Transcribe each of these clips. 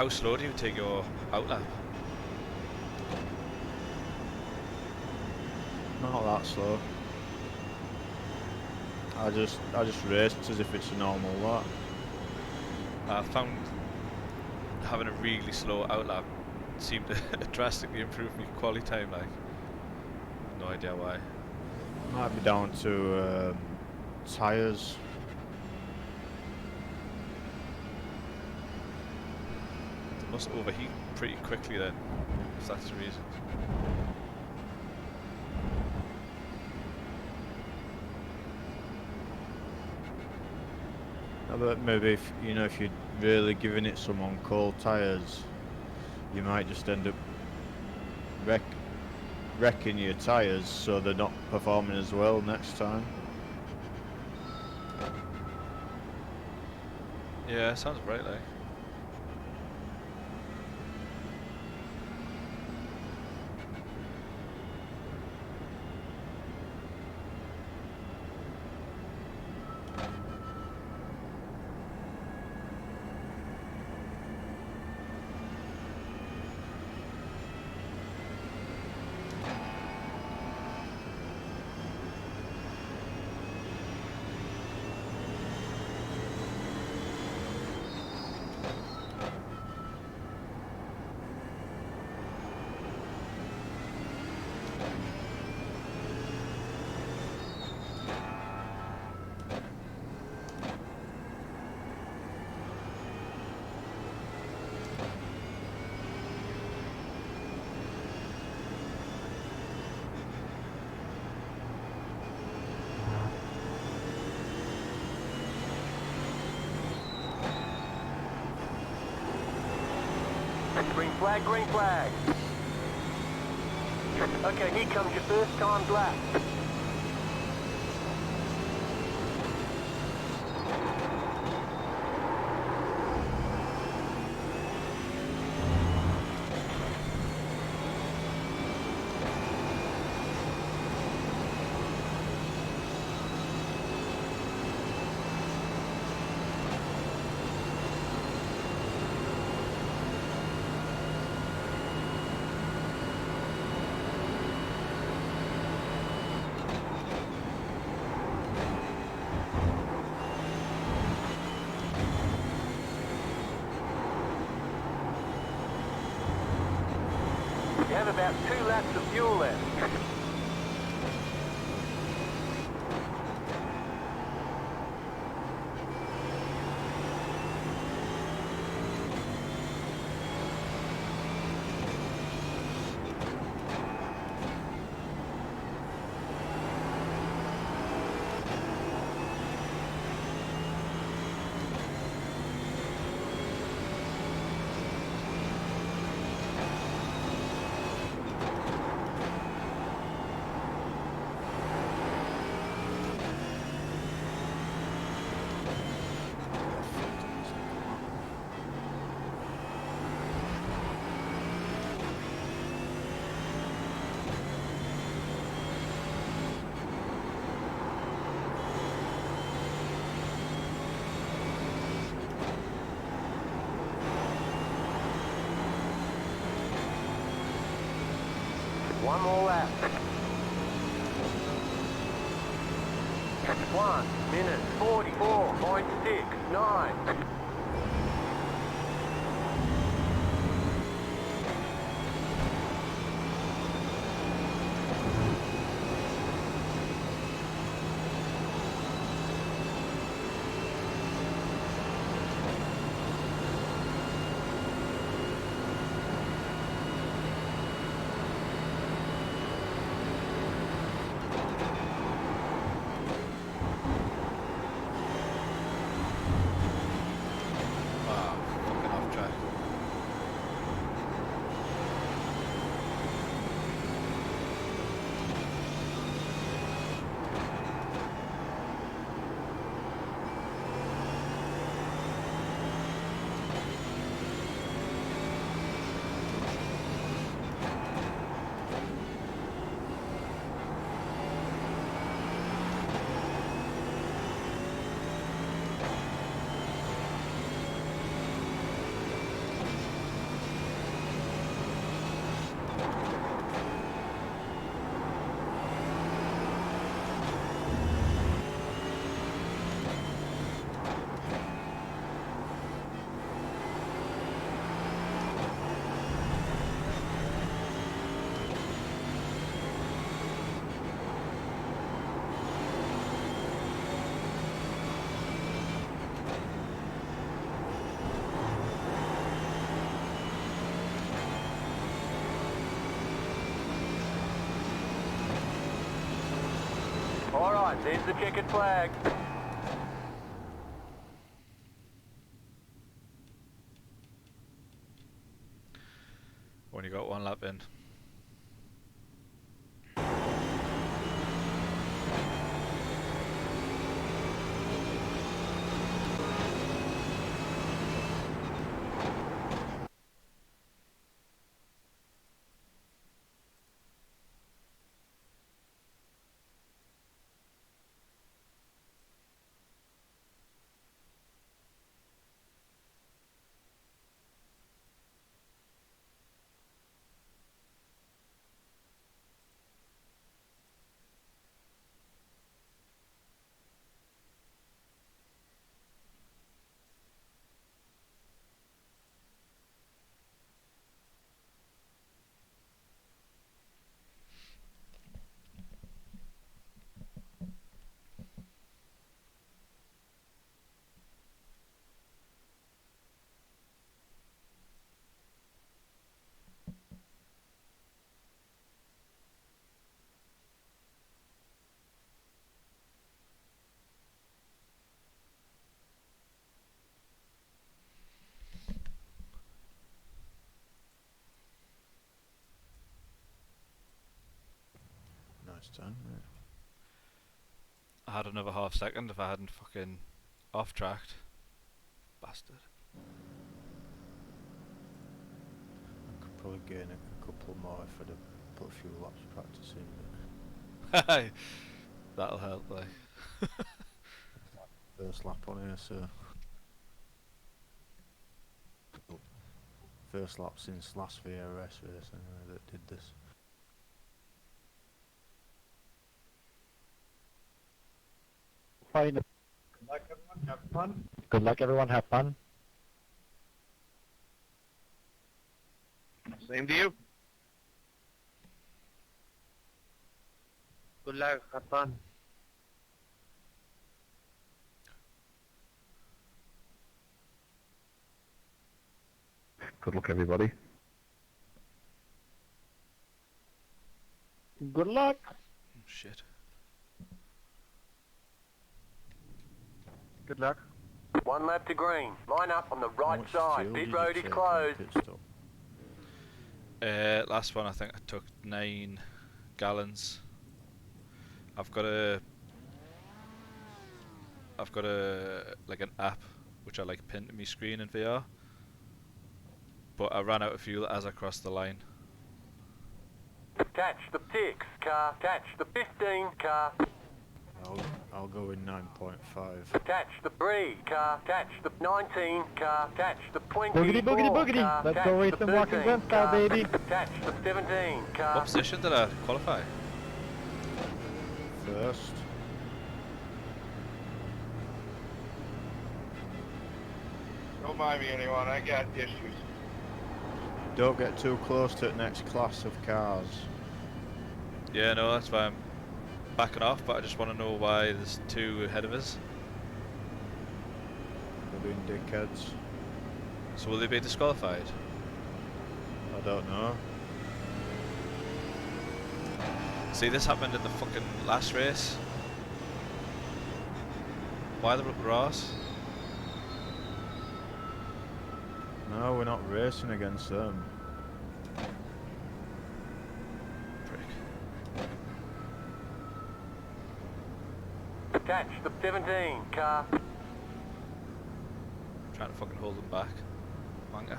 How slow do you take your outlap? Not that slow. I just race as if it's a normal lap. I found having a really slow outlap seemed to drastically improve my quality time. Like, no idea why. Might be down to tyres. They must overheat pretty quickly then, if that's the reason. But maybe if if you're really giving it some on cold tyres, you might just end up wrecking your tyres, so they're not performing as well next time. Yeah, sounds right. Like. Green flag, green flag. Okay, here comes your first time lap. You have about 2 laps of fuel left. One more lap. 1 minute 44.69. Alright, there's the checkered flag. When you got one lap in. Nice turn, mate. I had another half second if I hadn't fucking off-tracked. Bastard. I could probably gain a couple more if I'd have put a few laps practicing, but That'll help, like. first lap on here, so first lap since last VRS race anyway that did this. Fine. Good luck, everyone. Have fun. Good luck, everyone. Have fun. Same to you. Good luck. Have fun. Good luck, everybody. Good luck. Shit. Good luck. 1 lap to green. Line up on the How right much side. fuel Pit did you road is take in closed. pit stop? Last one I think I took 9 gallons. I've got a like an app which I like pinned to my screen in VR. But I ran out of fuel as I crossed the line. Catch the 6 car. Catch the 15 car. I'll go in 9.5. Catch the 3 car. Catch the 19 car. Catch the 20 Boogity, boogity, boogity. car. Let's Catch go race the some walking 13 gun style, car. baby. Catch the 17 car. What position did I qualify? First. Don't mind me, anyone. I got issues. Don't get too close to the next class of cars. Yeah, no, that's why I'm backing off, but I just want to know why there's 2 ahead of us. They're being dickheads. So will they be disqualified? I don't know. See, this happened in the fucking last race. Why the grass? No, we're not racing against them. Prick. Catch the 17 car. Trying to fucking hold them back. Wanker.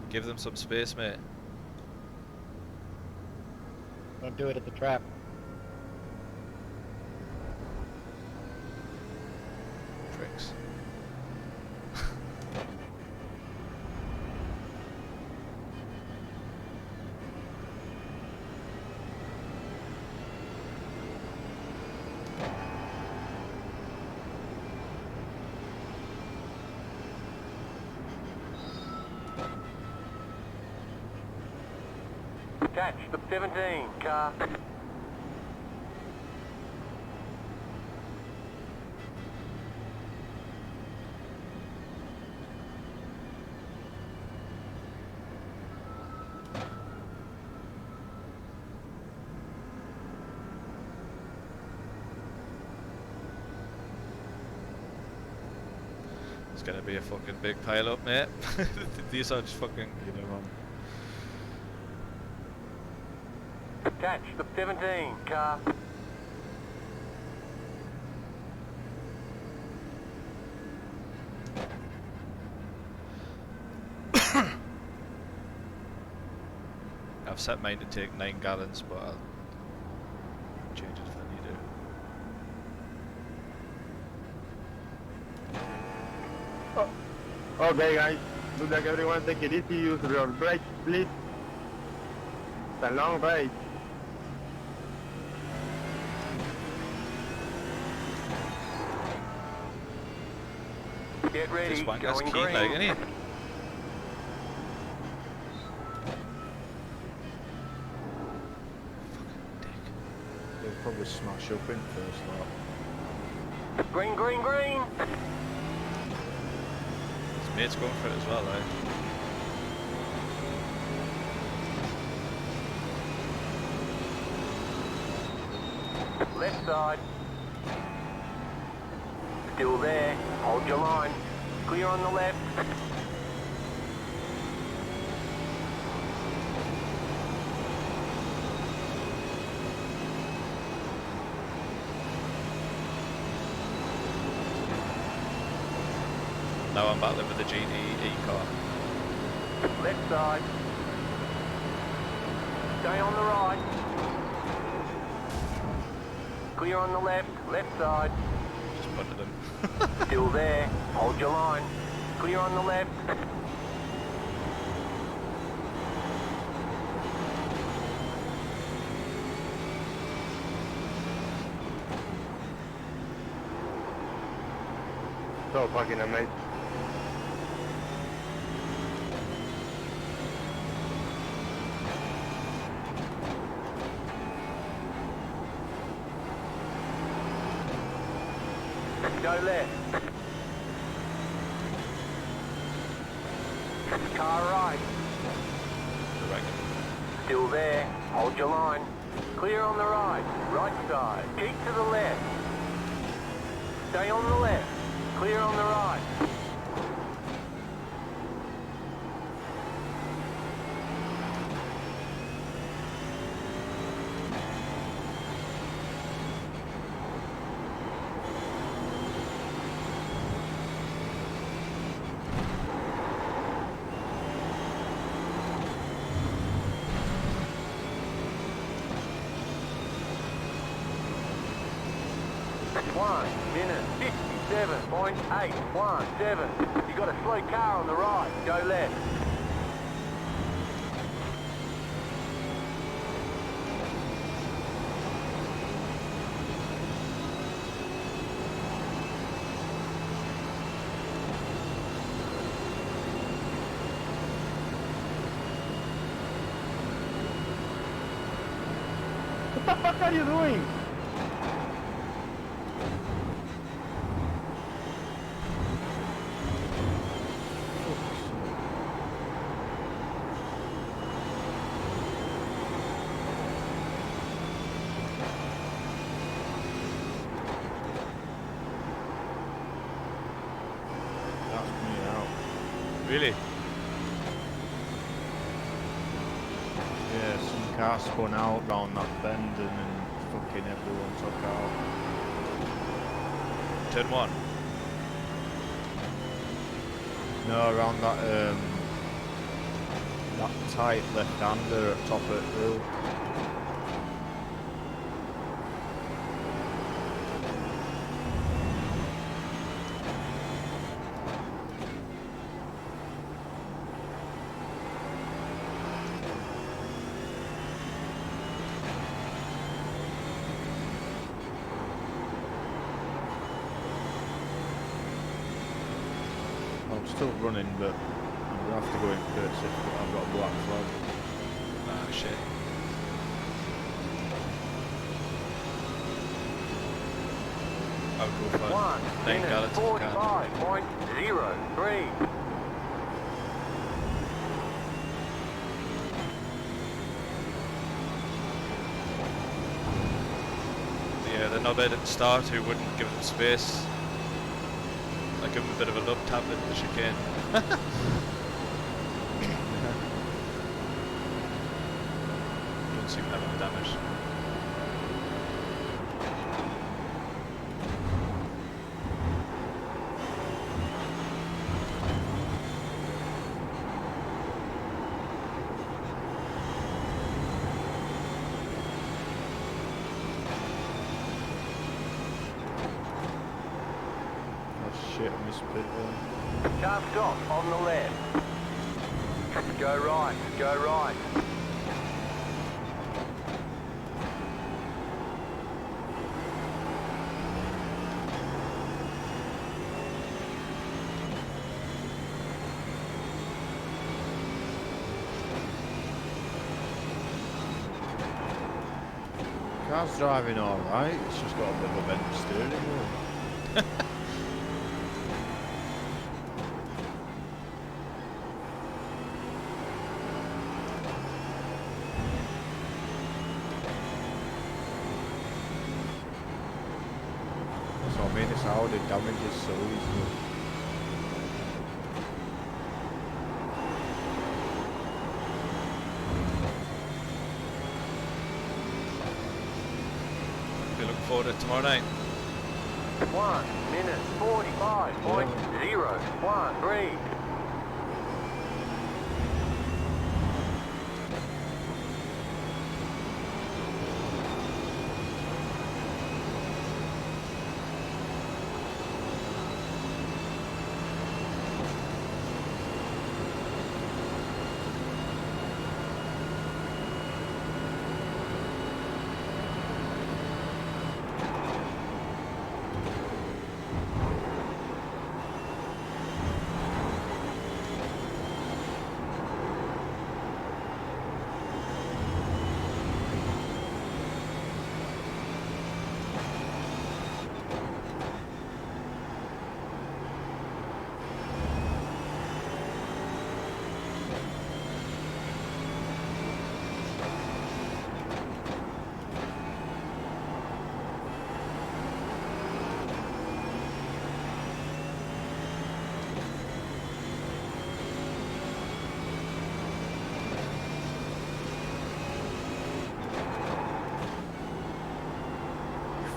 Give them some space, mate. Don't do it at the trap. Pricks. Catch the 17 car. It's gonna be a fucking big pile up, mate. These are just fucking. You know, Catch the 17 car. I've set mine to take 9 gallons, but I'll change it if I need it. Okay, guys. Good luck, everyone. Take it easy. Use your brakes, please. It's a long race. Get ready, This wanker's going keen, green. like, isn't he? they'll probably smash up in first lap. Green, green, green. His mate's going for it as well, like. Left side. Still there. Hold your line. Clear on the left. Now I'm battling with the GTE car. Left side. Stay on the right. Clear on the left. Left side. Just punted him. Still there. Hold your line. Clear on the left. So fucking amazing. Go left. Car right. Right. Still there. Hold your line. Clear on the right. Right side. Keep to the left. Stay on the left. Clear on the right. One minute 57.817. You got a slow car on the right. Go left. What the fuck are you doing? That's me out. Really? Yeah, some car spun out round that bend and then fucking everyone took out. Turn 1. No, around that tight left-hander at top of the hill. I'm still running, but I'm gonna have to go in pits if I've got a black flag. Ah, shit. I'll go for 1 9 minute gallons if I can. 45.03. Yeah, the knobhead at the start who wouldn't give them space. Like, give him a bit of a love tablet in the chicane. Don't seem to have any damage. Shit, I missed pit there. Can't stop on the left. Go right, go right. Car's driving alright, it's just got a bit of a bent steering wheel. So I mean, this Audi damages so easily. Be looking forward to it tomorrow night. 1 minute 45.013.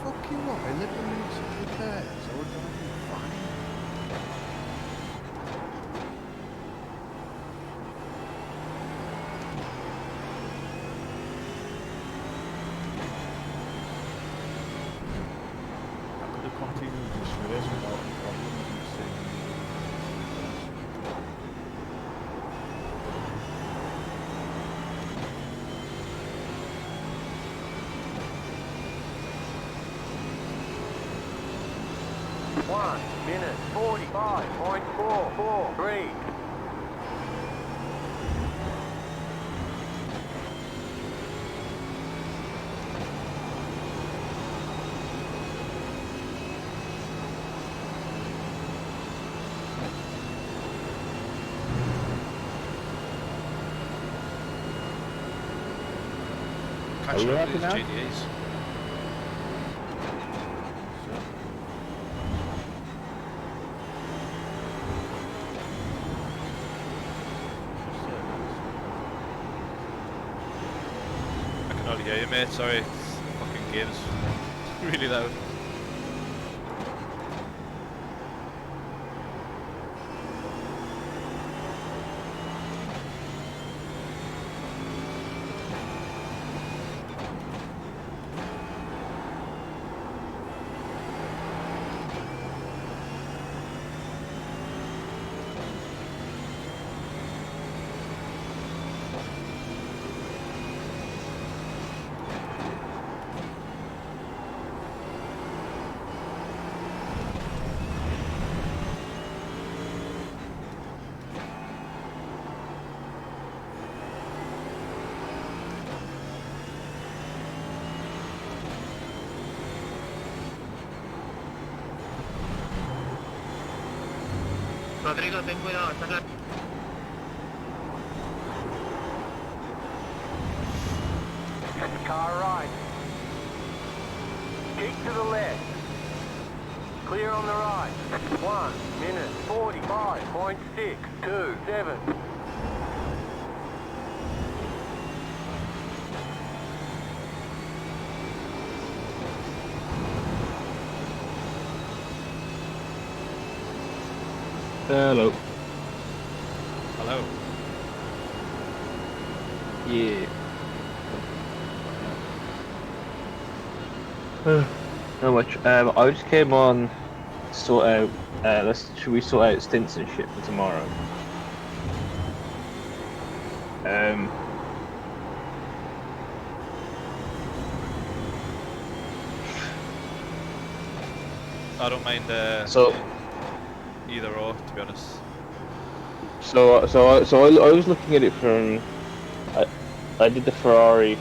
Fucking what? 11 minutes of repairs, I would have been fine. I could have continued this race without a problem. One minute 45.443. Catch you up happy with these now? GTAs. I can hardly hear you, mate. Sorry, fucking game's really loud. Rodrigo, ten cuidado, está claro. Car right. Keep to the left. Clear on the right. 1 minute 45.627. Hello. Hello. Yeah. Not much. I just came on to sort out. Should we sort out stints and shit for tomorrow? I don't mind So either or, to be honest. I was looking at it from. I did the Ferrari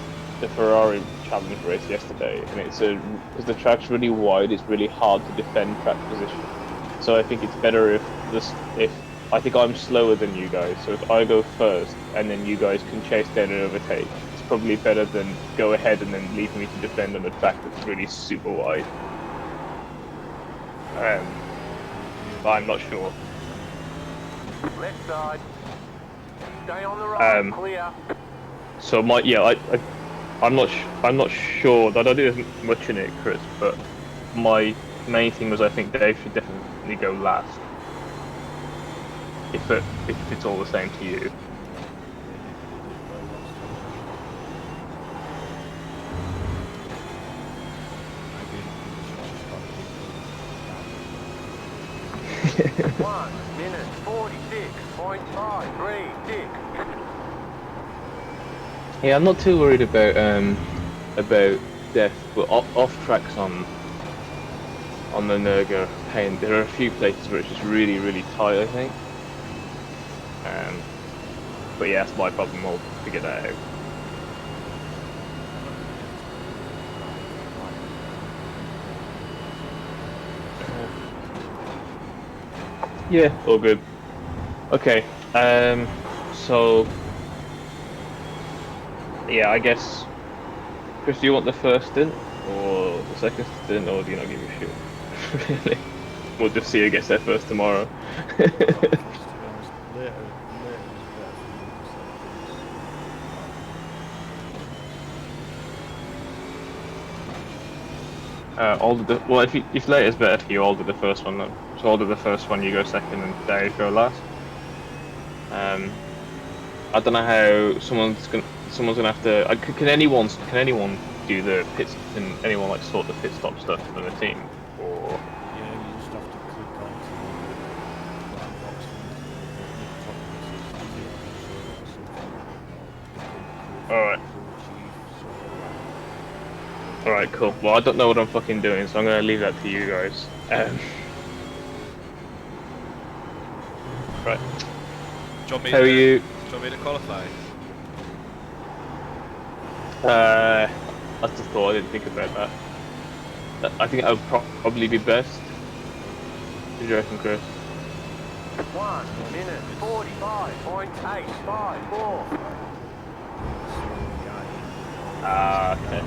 challenge race yesterday, and it's because the track's really wide, it's really hard to defend track position. So I think it's better if I think I'm slower than you guys, so if I go first and then you guys can chase down and overtake, it's probably better than go ahead and then leave me to defend on a track that's really super wide. But I'm not sure. Left side. Stay on the right. Clear. So I'm not sure that I do much in it, Chris. But my main thing was I think Dave should definitely go last. If it's all the same to you. One minute 46.536. Yeah, I'm not too worried about death, but off tracks on the Nurga pain. There are a few places where it's just really, really tight, I think. But yeah, that's my problem. I'll figure that out. Yeah, all good. Okay. So yeah, I guess. Chris, do you want the first stint or the second stint, or do you not give a shit? Really? We'll just see who gets there first tomorrow. Well, if later's better for you, I'll do the first one. So I'll do the first one, you go second, and Dave go last. I don't know how someone's gonna have to. Can anyone do the pits? Can anyone like sort the pit stop stuff for the team? Or Yeah, you just have to click onto the brown box all right, cool. Well, I don't know what I'm fucking doing, so I'm gonna leave that to you guys. Right. Do you want me How are you? Do you want me to qualify? I just thought I didn't think about that. I think that would probably be best. What do you reckon, Chris? 1 minute 45.854. Ah, okay.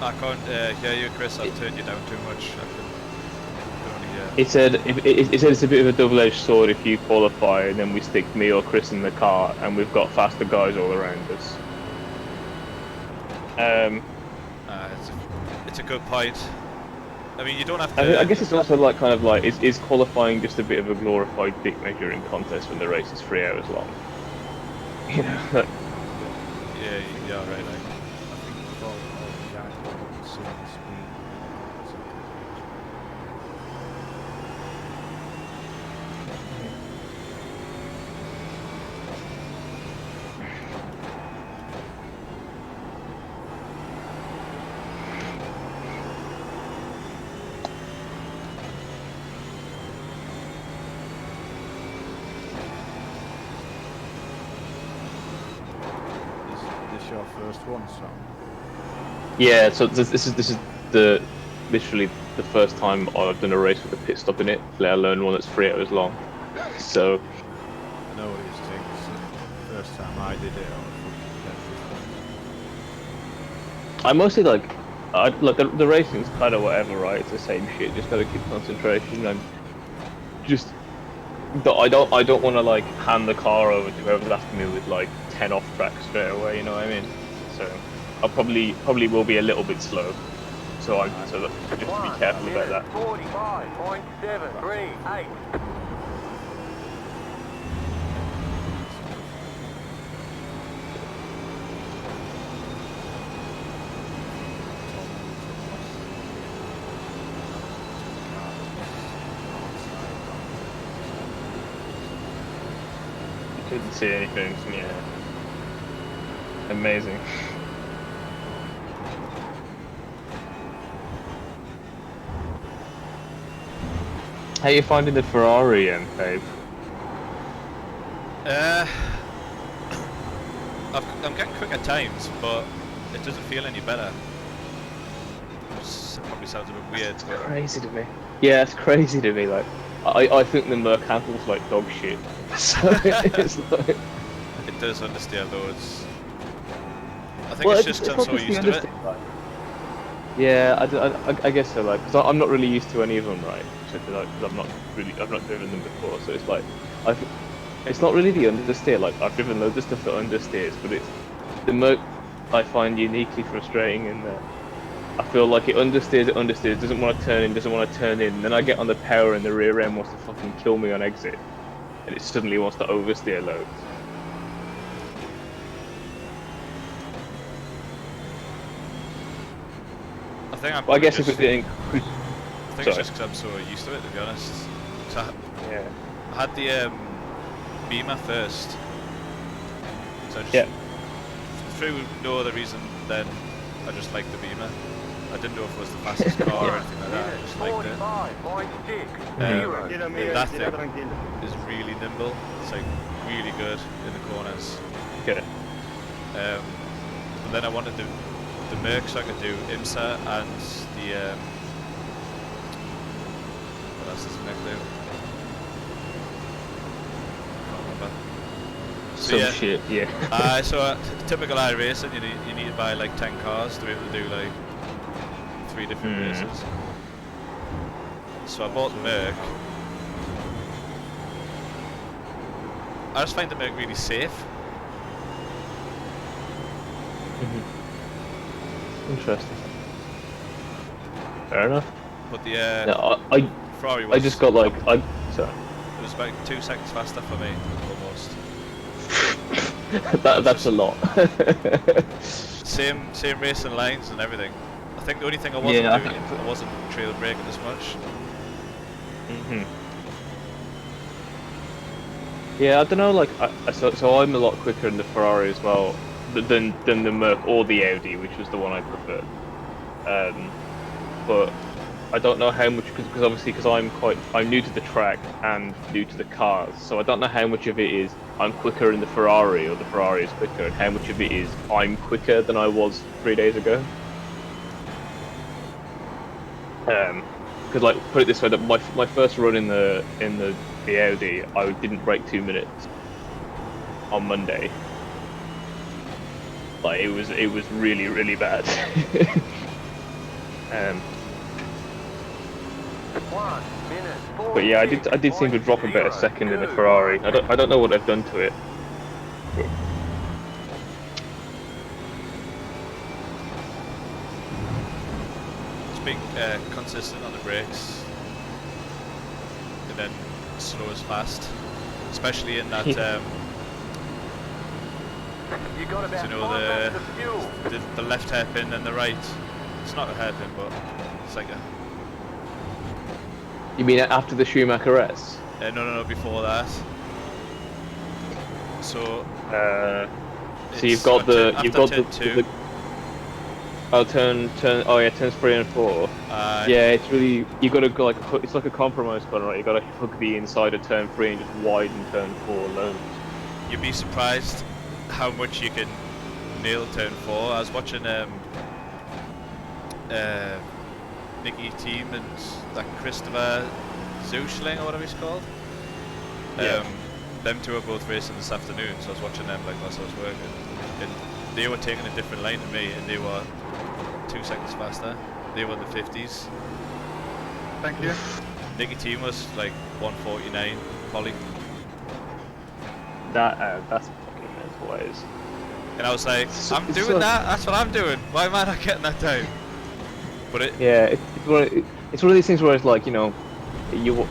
I can't hear you, Chris. I've turned you down too much. I can only hear. It said it's a bit of a double-edged sword if you qualify and then we stick me or Chris in the car and we've got faster guys all around us. It's a good point. I mean, you don't have to. I guess it's also like kind of like is qualifying just a bit of a glorified dick measuring contest when the race is 3 hours long? You know. Like, yeah, right. Like. I think we've all the guys want to see the speed. This your first one, Sam? yeah, so this is the literally the first time I've done a race with a pit stop in it, let alone one that's 3 hours long. So I know what it is, too. It's the first time I did it, I was fucking dead. I mostly like, look, the racing's kind of whatever, right? It's the same shit. Just gotta keep concentration and just. I don't want to like hand the car over to whoever's after me with like 10 off tracks straight away. You know what I mean? So I'll probably will be a little bit slow. So look, just to be careful about that. 45.738. Couldn't see anything. Yeah. Amazing. How you finding the Ferrari, Dave? I'm getting quick at times, but it doesn't feel any better. It probably sounds a bit weird. It's crazy to me. Yeah, it's crazy to me. Like, I think the Merc handles like dog shit. So it's like... It does understeer though. I think it's just 'cause I'm so used to it. Like, yeah, I guess so. Like, because I'm not really used to any of them, right? Because I've not driven them before. So it's like, it's not really the understeer. Like, I've driven loads of stuff that understeers, but it's the Merc I find uniquely frustrating in that I feel like it understeers, doesn't want to turn in, and then I get on the power and the rear end wants to fucking kill me on exit, and it suddenly wants to oversteer loads. I guess if it's getting... I think it's just because I'm so used to it, to be honest. Yeah. I had the Beamer first, so through no other reason then I just liked the Beamer. I didn't know if it was the fastest car or anything like that, I just liked it. That thing is really nimble, it's like really good in the corners. Okay. But then I wanted the Merc so I could do IMSA and the what else does the Merc do? Can't remember. So Some shit, yeah. So typical iRacing, you need to buy like 10 cars to be able to do like 3 different races. So I bought the Merc. I just find the Merc really safe. Interesting. Fair enough. But the No, Ferrari was... I just got like... Sorry. It was about 2 seconds faster for me, almost. That's a lot. same racing lines and everything. I think the only thing I wasn't doing, I wasn't trail braking as much. Yeah, I don't know. Like, so I'm a lot quicker in the Ferrari as well than the Merc or the Audi, which was the one I preferred. But I don't know how much, because obviously I'm new to the track and new to the cars, so I don't know how much of it is I'm quicker in the Ferrari or the Ferrari is quicker, and how much of it is I'm quicker than I was 3 days ago. Because like, put it this way, that my first run in the Audi, I didn't break 2 minutes on Monday. Like, it was really, really bad. But yeah, I did seem to drop about a second in the Ferrari. I don't know what I've done to it. But... Just being consistent on the brakes, and then slow as fast, especially in that. You know, the left hairpin and the right. It's not a hairpin, but it's like a... You mean after the Schumacher S? No, before that. So... so you've got the... turns 3 and 4. Yeah, it's really... You gotta go like... It's like a compromise button, right? You gotta hook the inside of turn 3 and just widen turn 4 alone. You'd be surprised how much you can nail turn 4. I was watching Nicky Team and that Christopher Zuschling or whatever he's called. Them two are both racing this afternoon, so I was watching them like whilst I was working, and they were taking a different line than me, and they were 2 seconds faster. They were in the 50s. Thank you. Nicky Team was like 149, Polly. That's fucking mental ways. And I was like, I'm It's doing so- that, that's what I'm doing. Why am I not getting that down? But it, Yeah, it's one of these things where it's like, you know,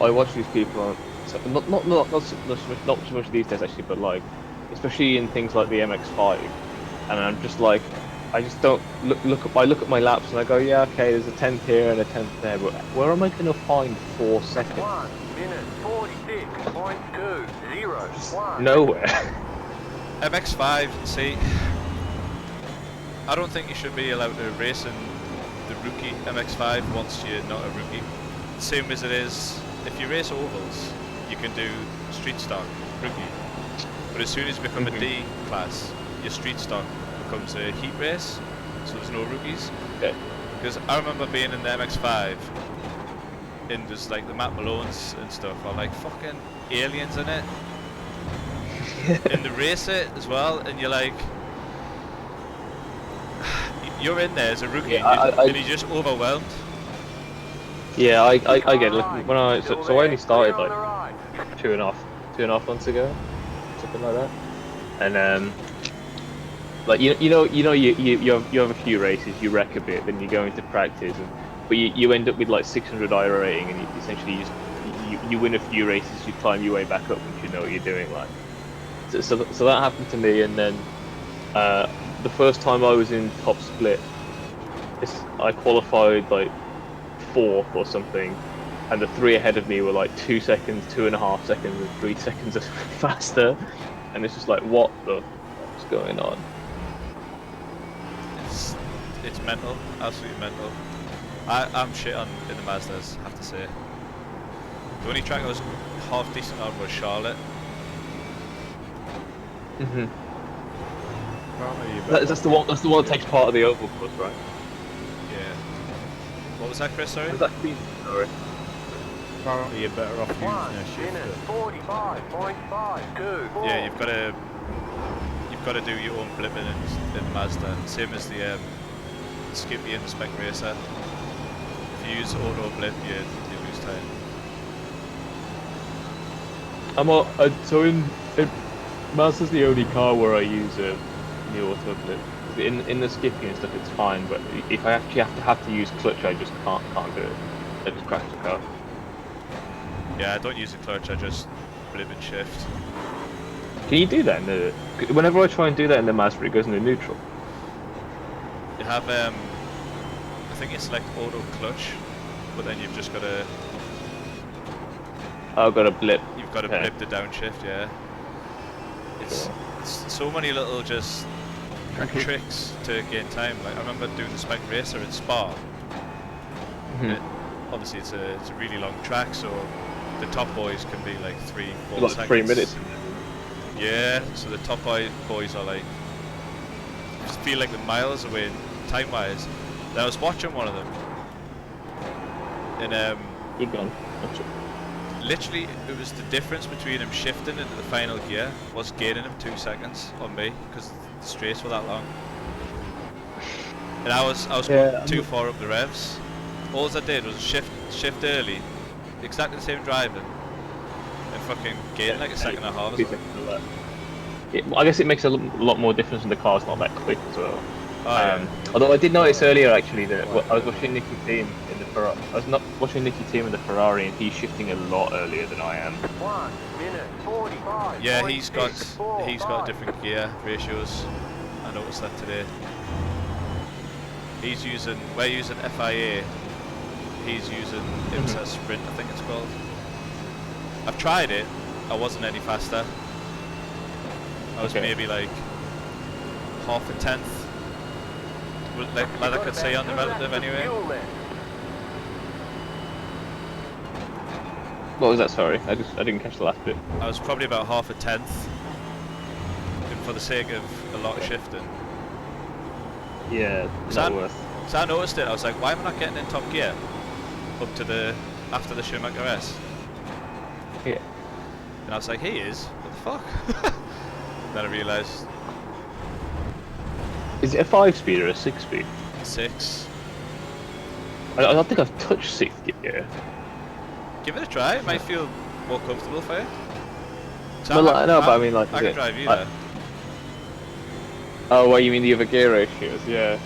I watch these people on, not so much these days actually, but like, especially in things like the MX-5, and I'm just like, I just don't I look at my laps and I go, yeah, okay, there's a 10th here and a 10th there, but where am I going to find 4 seconds? 1 minute 46.201. Nowhere. MX-5, see, I don't think you should be allowed to race in the rookie MX-5 once you're not a rookie. Same as it is, if you race ovals, you can do street stock, rookie. But as soon as you become a D class, your street stock becomes a heat race, so there's no rookies. Okay. Because I remember being in the MX-5, and there's like the Matt Malones and stuff are like fucking aliens in it. In the race it as well, and you're like, you're in there as a rookie, Yeah, and you're just overwhelmed. Yeah, I get it. Like, when I so I only started Clear on like the right. two and a half months ago, something like that. And like you have a few races, you wreck a bit, then you go into practice, but you end up with like 600 IRA rating, and you essentially you win a few races, you climb your way back up once you know what you're doing. Like, so that happened to me, and then the first time I was in top split, I qualified like 4th or something, and the 3 ahead of me were like 2 seconds, 2.5 seconds, and 3 seconds faster, and it's just like, what the fuck's going on? It's mental, absolutely mental. I'm shit in the Mazdas, I have to say. The only track I was half decent on was Charlotte. That's the one that takes part of the oval course, right? Yeah. What was that, Chris? Sorry. Was that Queen? Sorry. Apparently you're better off 1 using a minute shifter. 45.524. Yeah, you've got to do your own blipping in Mazda, same as the Skippy and the Spec Racer. If you use auto blip, you lose time. So in Mazda's the only car where I use the auto blip. In the Skippy and stuff, it's fine, but if I actually have to use clutch, I just can't do it. I just crash the car. Yeah, I don't use the clutch, I just blip and shift. Can you do that? Whenever I try and do that in the Mazda, it goes into neutral. You have, I think you select auto clutch, but then you've just got to... I've got a blip. You've got to blip the downshift, yeah. It's so many little just tricks to gain time. Like I remember doing the Spec Racer in Spa. Obviously it's a really long track, so the top boys can be like 3-4 Like seconds. 3 minutes. Yeah, so the top boys are like, just feel like the miles away time wise. Then I was watching one of them, and Keep going. literally it was the difference between him shifting into the final gear was gaining him 2 seconds on me, because the straights were that long. And I was going too far up the revs. All I did was shift early, exactly the same driving, and fucking gain like a second and a half or something. I guess it makes a lot more difference when the car's not that quick as well. Oh, yeah. Although I did notice earlier actually that I was watching Nicky Team in the Ferrari. I was not watching Nicky Team in the Ferrari, and he's shifting a lot earlier than I am. 1 minute 45. Yeah, he's got different gear ratios. I noticed that today. We're using FIA. He's using IMSA Sprint, I think it's called. I've tried it. I wasn't any faster. I was maybe like half a tenth. Like I could say on the relative anyway. What was that? Sorry, I didn't catch the last bit. I was probably about half a tenth. And for the sake of a lot of shifting. Yeah, not worth. So I noticed it. I was like, why am I not getting in top gear up to after the Schumacher S? Yeah. And I was like, he is. What the fuck? Then I realised Is it a 5-speed or a 6-speed? 6. I don't think I've touched 6th gear. Give it a try. It might feel more comfortable for you. So Well, I know, but I mean, like, I can drive you there. Oh, well, you mean the other gear ratios? Yeah.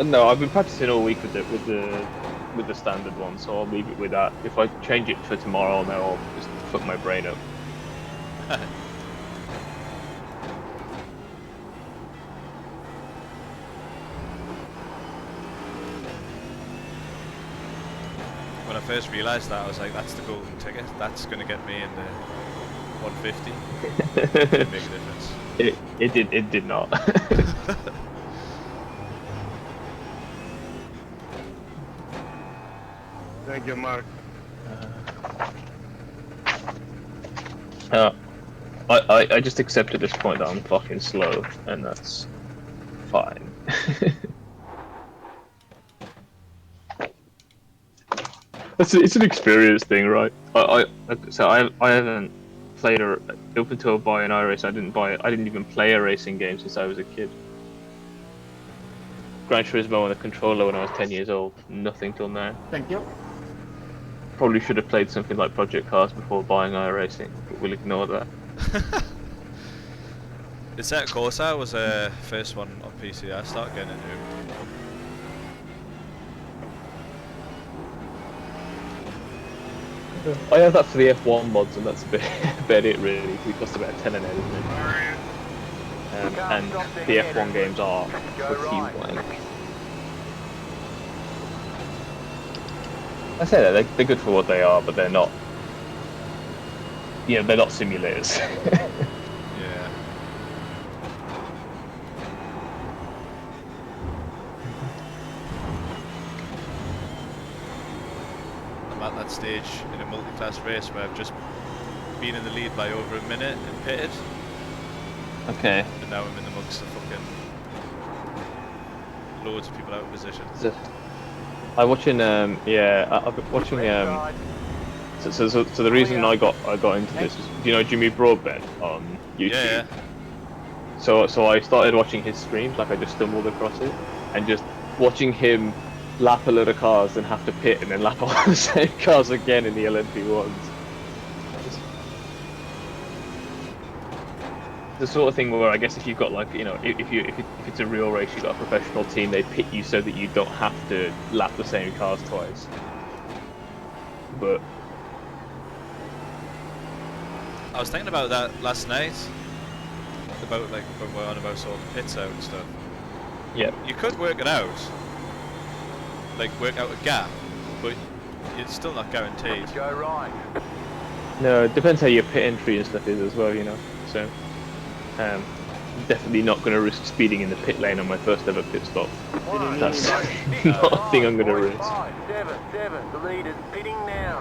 No, I've been practicing all week with the standard one, so I'll leave it with that. If I change it for tomorrow, then I'll just fuck my brain up. When I first realised that, I was like, that's the golden ticket. That's going to get me in the 150. Didn't make a difference. It did not. Thank you, Mark. I just accept at this point that I'm fucking slow, and that's fine. It's an experience thing, right? I haven't played up until I buy an iRacing. I didn't even play a racing game since I was a kid. Gran Turismo on the controller when I was 10 years old. Nothing till now. Thank you. Probably should have played something like Project Cars before buying iRacing, but we'll ignore that. The Set Corsa was the first one on PC I started getting into. I have that for the F1 mods, and that's about it really. It costs about 10 an hour, isn't it? And the F1 games are pretty wank. I say that they're good for what they are, but they're not. Yeah, they're not simulators. Yeah. I'm at that stage in a multi-class race where I've just been in the lead by over a minute and pitted. Okay. And now I'm in amongst the fucking loads of people out of position. I'm watching. I've been watching. So the reason I got into this is, do you know Jimmy Broadbent on YouTube? Yeah. So I started watching his streams, like I just stumbled across it, and just watching him lap a load of cars and have to pit and then lap all the same cars again in the LMP1s. The sort of thing where I guess if you've got, like, you know, if it's a real race, you've got a professional team, they pit you so that you don't have to lap the same cars twice. But I was thinking about that last night. About, like, when we're on about sort of pits out and stuff. yeah, You could work it out. Like, work out a gap, but it's still not guaranteed. Go right. no, it depends how your pit entry and stuff is as well, you know. So, definitely not going to risk speeding in the pit lane on my first ever pit stop. That's not a thing I'm going to risk. 5, 7, the leader's pitting now.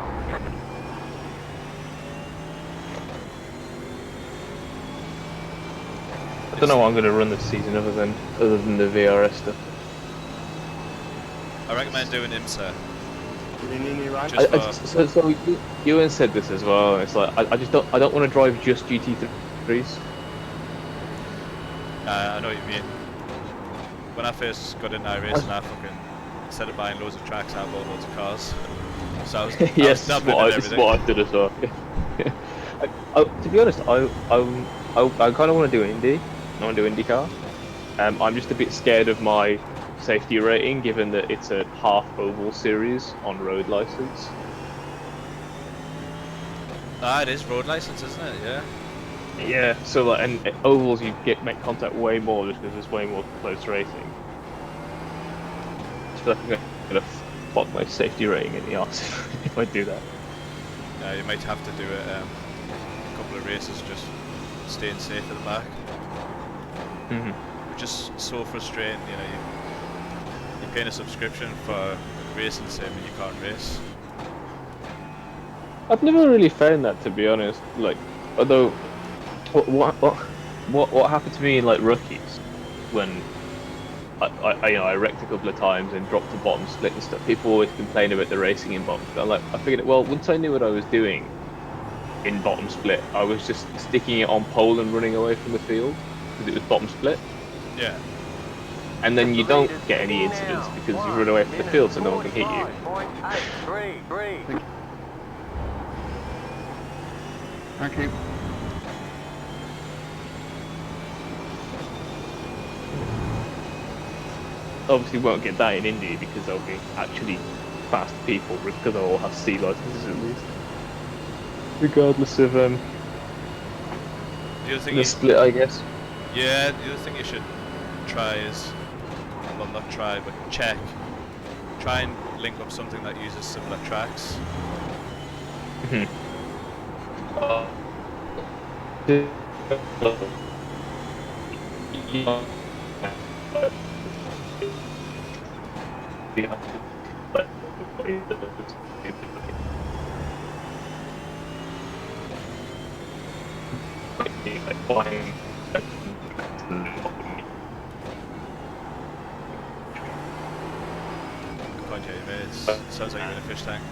I don't know what I'm going to run this season other than the VRS stuff. I recommend doing IMSA. Right? Just for, So Ewan said this as well. And it's like I don't want to drive just GT3s. I know what you mean. When I first got into iRacing, I fucking, instead of buying loads of tracks, I bought loads of cars. So I was, Yes, I was dabbling in this is everything. what I did as well. To be honest, I kind of want to do Indy. I want to do IndyCar. I'm just a bit scared of my safety rating, given that it's a half oval series on road license. Ah, it is road license, isn't it? Yeah. Yeah. So like, and ovals you make contact way more just because there's way more close racing. I feel like I'm gonna fuck my safety rating in the arse if I do that. You might have to do it a couple of races, just staying safe at the back. Mm-hmm. Just so frustrating, you know. You're paying a subscription for a racing sim and you can't race. I've never really found that, to be honest. Like, although, what happened to me in like rookies when I wrecked a couple of times and dropped the bottom split and stuff. People always complain about the racing in bottom split. I figured, well, once I knew what I was doing in bottom split, I was just sticking it on pole and running away from the field because it was bottom split. Yeah. and then you don't get any incidents because you run away from the field so no one can hit you. 45.833. Thank you. Obviously won't get that in India because they'll be actually fast people because they'll all have C licenses at least. Regardless of The other thing the split, I guess. yeah, the other thing you should try is, well, not try, but check. Try and link up something that uses similar tracks. Good point, yeah, you made. Sounds like you're in a fish tank.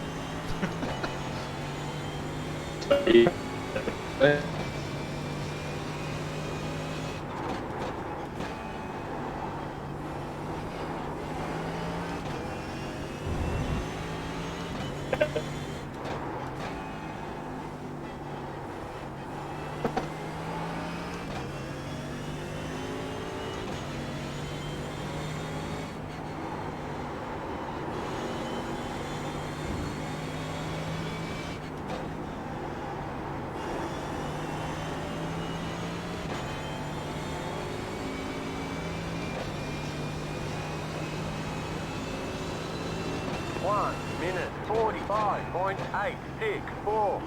Minute 45.864.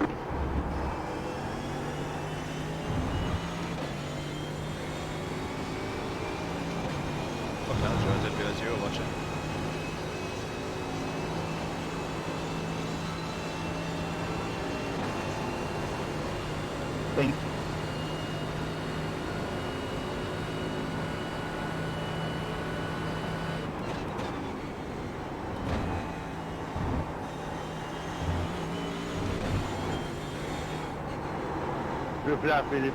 Fucking hell, Joe, I didn't realise you were watching. Thank Good luck, Philip.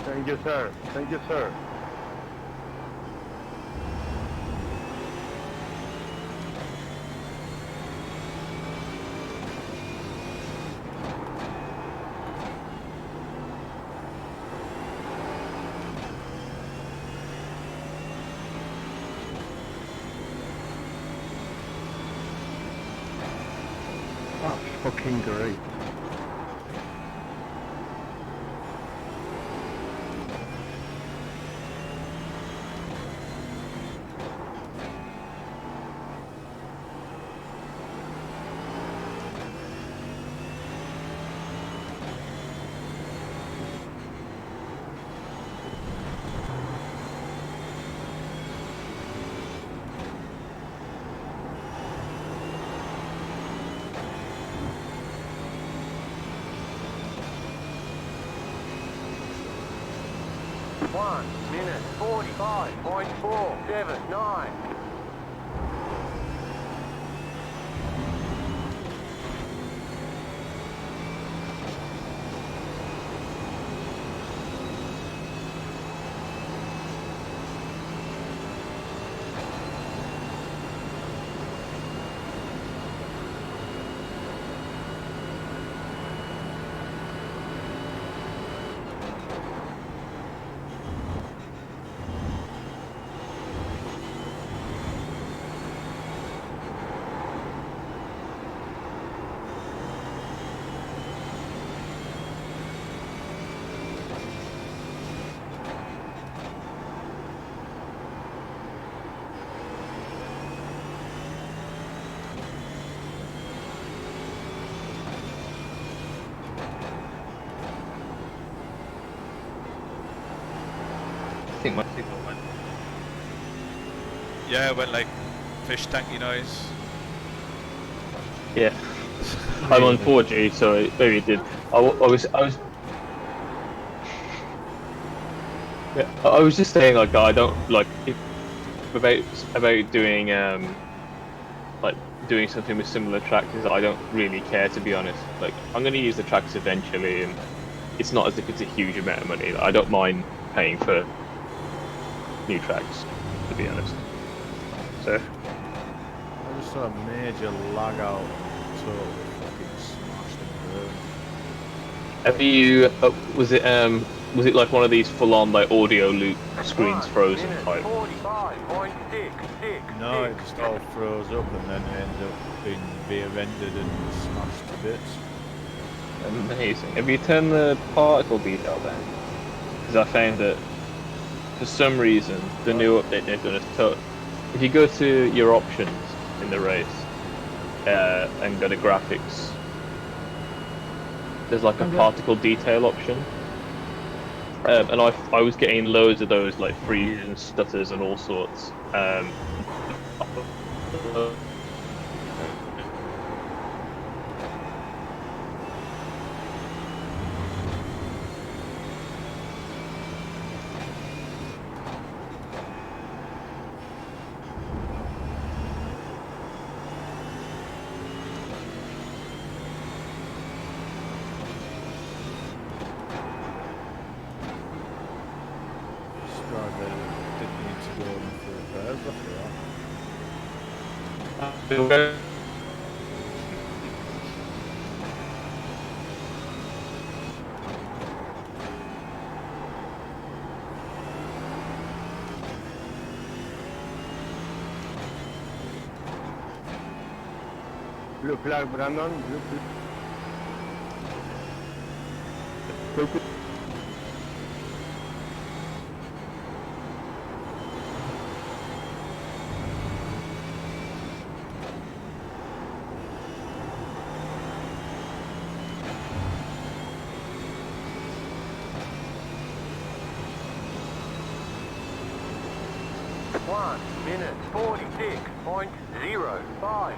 Thank you, sir. Thank you, sir. That's fucking great. Minute 45.479. I think my signal went. Yeah, it went like fish tanky noise. Yeah. I'm on 4G, so maybe it did. I was. Yeah, I was just saying, like, I don't like about doing like doing something with similar tracks. I don't really care, to be honest. Like, I'm gonna use the tracks eventually, and it's not as if it's a huge amount of money. Like, I don't mind paying for new tracks, to be honest. So I just saw a major lag out and totally fucking smashed and burned. have you? Was it like one of these full-on like audio loop screens 1 frozen minute type? 45.66. No, it just all froze up and then it ended up being rear-ended and smashed to bits. Amazing. Have you turned the particle detail down? Because I found that for some reason the new update they've done is if you go to your options in the race and go to graphics, there's like a particle detail option. And I was getting loads of those like freezes and stutters and all sorts. Described that it didn't need to go in for repairs after that. Blue flag, Brandon. Blue flag. One minute 46.05.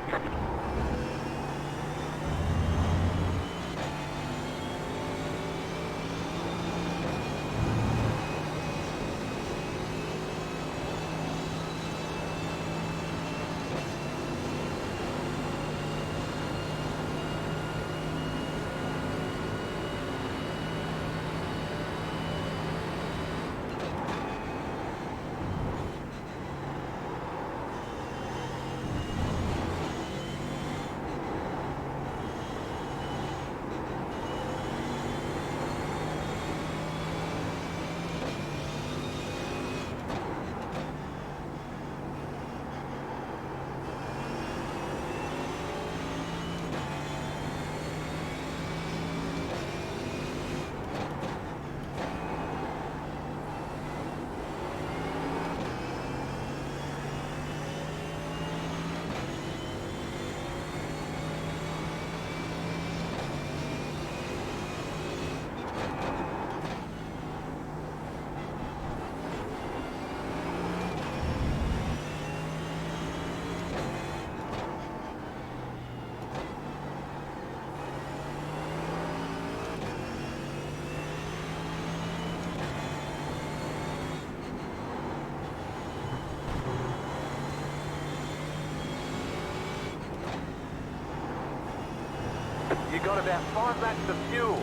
You got about 5 laps of fuel.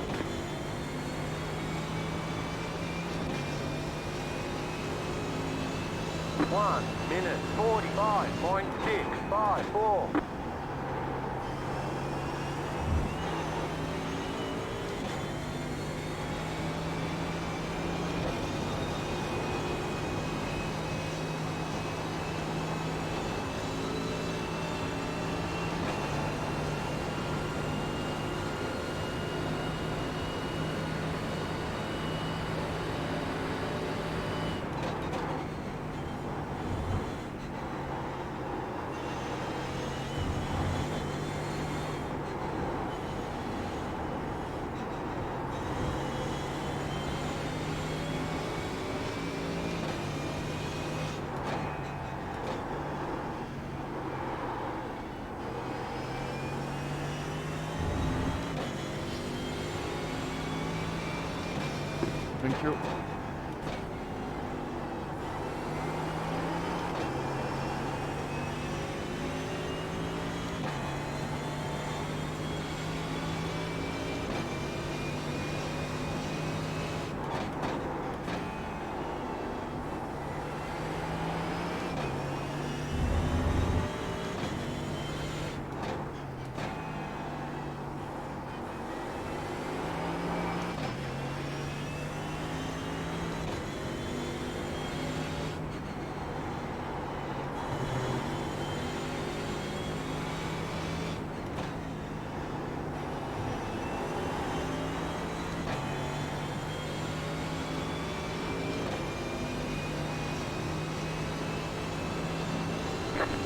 One minute 45.654. Thank you.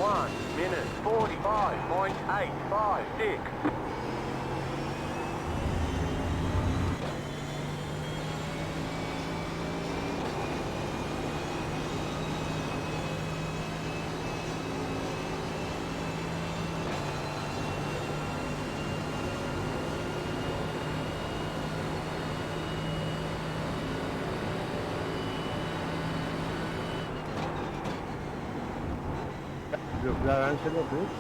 1 minute 45.856. Gökler Angelo, please.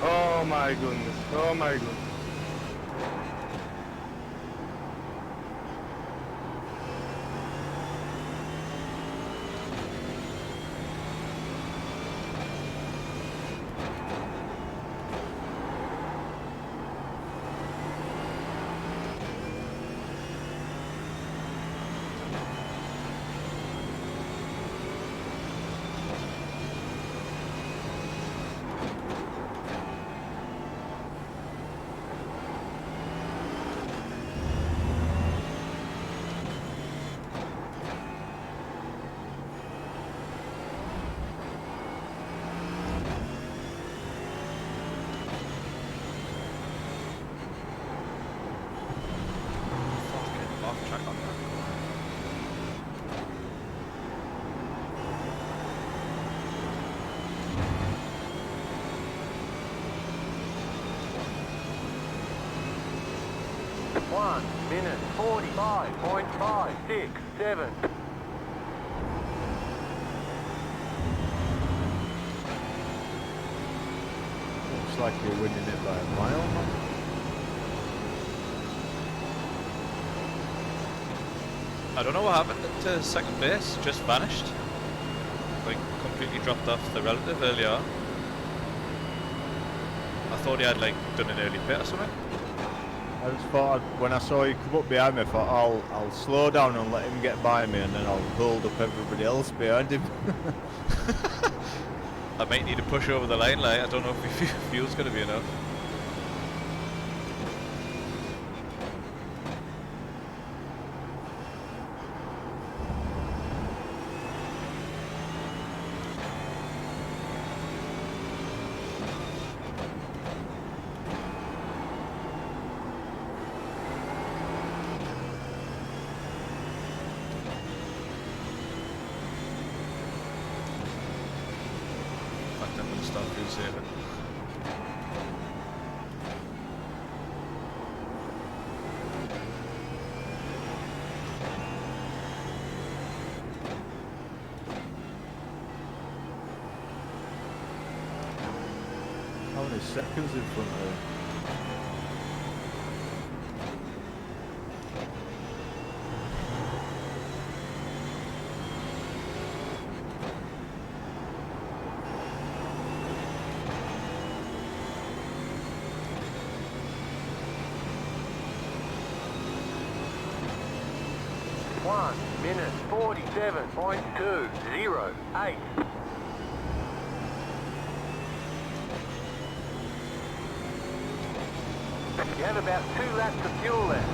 Oh my goodness, oh my goodness. Fucking off track on that. 1 minute 45.567. Looks like you're winning it by a mile, man. I don't know what happened to second base, just vanished. Like, completely dropped off the relative earlier on. I thought he had, like, done an early pit or something. I just thought, when I saw you come up behind me, I thought, I'll slow down and let him get by me, and then I'll hold up everybody else behind him. I might need to push over the line, like, I don't know if the fuel's going to be enough. I'm going to start fuel saving. How many seconds in front of you? One minute 47.208. You have about 2 laps of fuel left.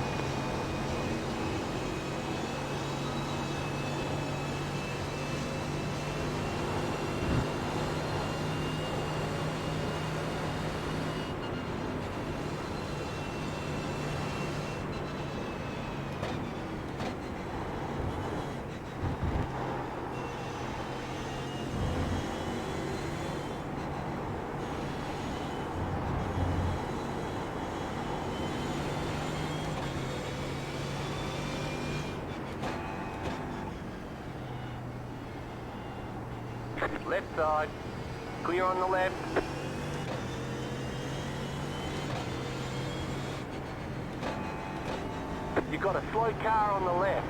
Left side, clear on the left. You've got a slow car on the left.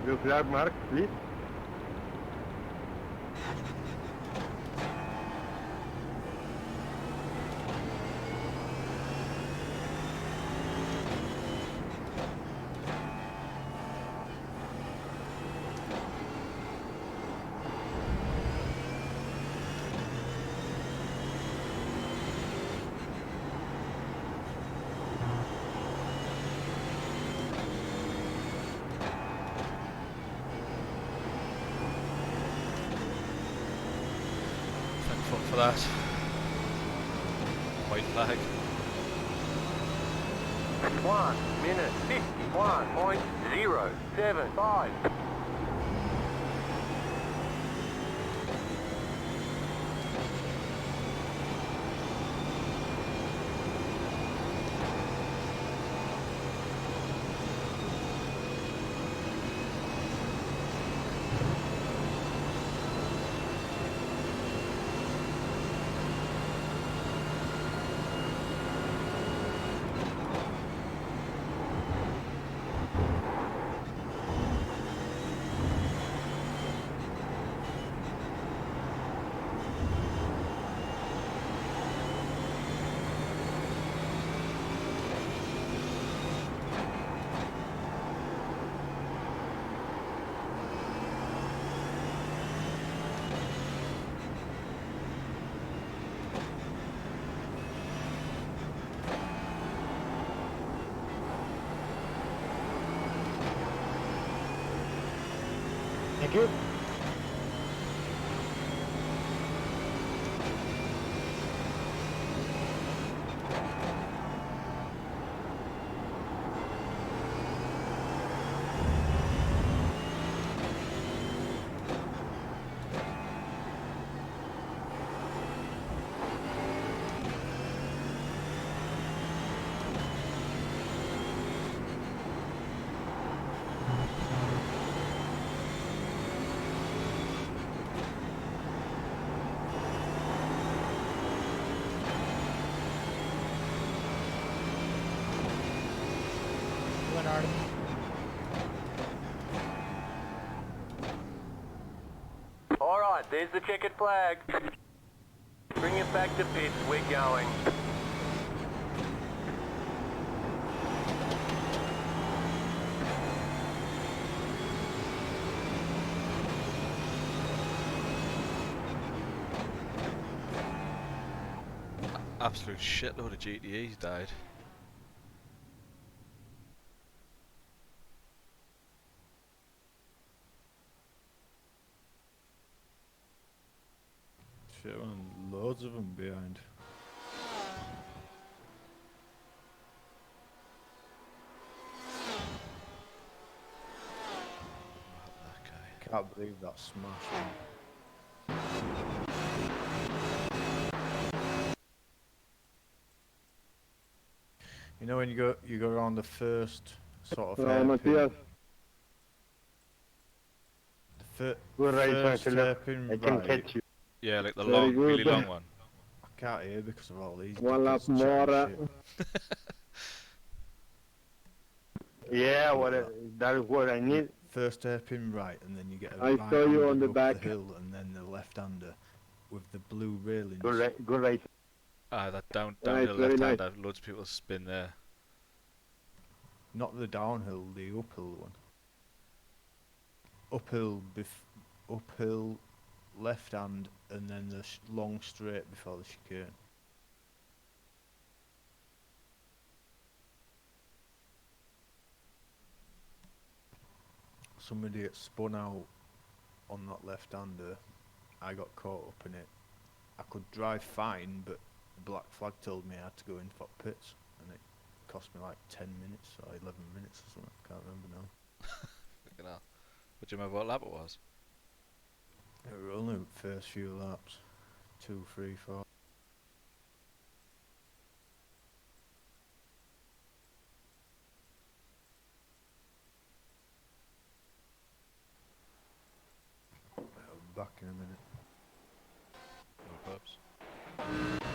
Blue flag mark, please. foot for that. White flag. 1 minute 51.075. Thank you. Leonard. Alright, there's the checkered flag. Bring it back to pits, we're going. Absolute shitload of GTEs died. Shit, and loads of them behind. That guy. Can't believe that smash. You know when you go around the first sort of hairpin, Matthias, the good right, first Philip. hairpin I can right. catch you. Yeah, like the Very long, really good. long one. I can't hear because of all these. One lap dickers chatting more. shit. Yeah, Like that. that is what I need. First hairpin right, and then you get a I saw you right-hander on the up back. the hill, and then the left-hander with the blue railings. Good right. Ah, that downhill Nice, very left nice. hander, loads of people spin there. Not the downhill, the uphill one. Uphill, left hand, and then the long straight before the chicane. Somebody had spun out on that left hander. I got caught up in it. I could drive fine, but the black flag told me I had to go in for pits, and it cost me like 10 minutes or 11 minutes or something. I can't remember now. Fucking hell. But do you remember what lap it was? It were only the first few laps. 2, 3, 4. I'll be back in a minute. No pubs.